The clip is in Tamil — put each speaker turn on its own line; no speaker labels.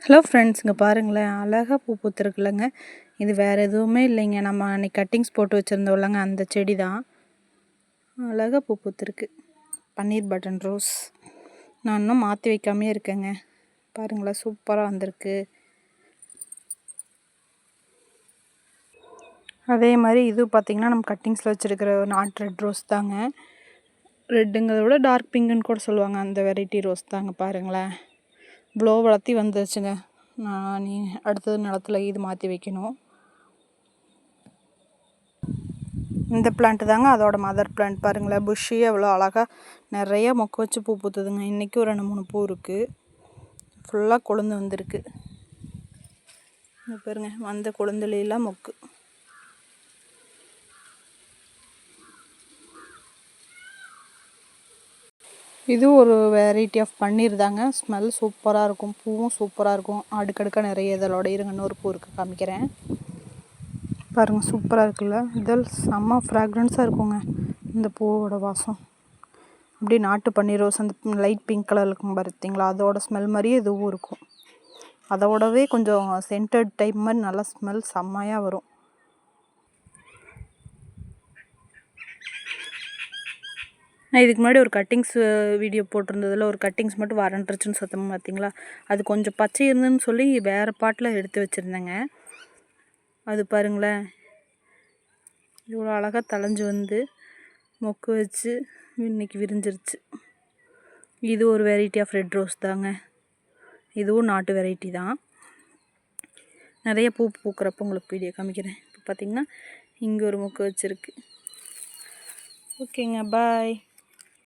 ஹலோ ஃப்ரெண்ட்ஸ், இங்கே பாருங்களேன், அழகாக பூ பூத்துருக்குல்லங்க. இது வேறு எதுவுமே இல்லைங்க, நம்ம அன்றைக்கி கட்டிங்ஸ் போட்டு வச்சுருந்தோம்லங்க, அந்த செடி தான். அழகாக பூ பூத்துருக்கு. பன்னீர் பட்டன் ரோஸ். நான் இன்னும் மாற்றி வைக்காமே இருக்கேங்க. பாருங்களேன், சூப்பராக வந்திருக்கு. அதே மாதிரி இது பார்த்திங்கன்னா நம்ம கட்டிங்ஸில் வச்சுருக்கிற நாட் ரெட் ரோஸ் தாங்க. ரெட்டுங்கிறத விட டார்க் பிங்குன்னு கூட சொல்லுவாங்க, அந்த வெரைட்டி ரோஸ் தாங்க. பாருங்களேன், இவ்வளோ வளர்த்தி வந்துருச்சுங்க. நான் அடுத்தது நிலத்துல இது மாற்றி வைக்கணும். இந்த பிளான்ட்டு தாங்க அதோட மதர் பிளான்ட். பாருங்களேன், புஷ்ஷியே எவ்வளோ அழகாக நிறைய மொக்கு வச்சு பூ பூத்துதுங்க. இன்றைக்கி ஒரு 2-3 பூ இருக்குது. ஃபுல்லாக கொழுந்து வந்திருக்கு. பாருங்க, வந்த கொழுந்துலாம் மொக்கு. இது ஒரு வெரைட்டி ஆஃப் பன்னீர் தாங்க. ஸ்மெல் சூப்பராக இருக்கும், பூவும் சூப்பராக இருக்கும். அடுக்கடுக்காக நிறைய இதழோட இருங்க, இன்னொரு பூ இருக்குது, காமிக்கிறேன். பாருங்கள், சூப்பராக இருக்குல்ல. இதழ் செம்ம ஃப்ராக்ரன்ஸாக இருக்குங்க. இந்த பூவோட வாசம் அப்படியே நாட்டு பன்னீர் ரோஸ், அந்த லைட் பிங்க் கலர் இருக்கும் பார்த்தீங்களா, அதோட ஸ்மெல் மாதிரியே இதுவும் இருக்கும். அதோடவே கொஞ்சம் சென்டட் டைப் மாதிரி நல்லா ஸ்மெல் செம்மையாக வரும். நான் இதுக்கு முன்னாடி ஒரு கட்டிங்ஸ் வீடியோ போட்டிருந்ததில் ஒரு கட்டிங்ஸ் மட்டும் வறண்டுருச்சுன்னு சுத்தமாக பார்த்தீங்களா, அது கொஞ்சம் பச்சை இருந்துன்னு சொல்லி வேறு பாட்டில் எடுத்து வச்சுருந்தேங்க. அது பாருங்களேன், இவ்வளோ அழகாக தளைஞ்சு வந்து மொக்கு வச்சு இன்றைக்கி விரிஞ்சிருச்சு. இது ஒரு வெரைட்டி ஆஃப் ரெட் ரோஸ் தாங்க. இதுவும் நாட்டு வெரைட்டி தான். நிறைய பூ பூக்கிறப்ப உங்களுக்கு வீடியோ காமிக்கிறேன். இப்போ பார்த்திங்கன்னா இங்கே ஒரு மொக்கு வச்சுருக்கு. ஓகேங்க, பாய்.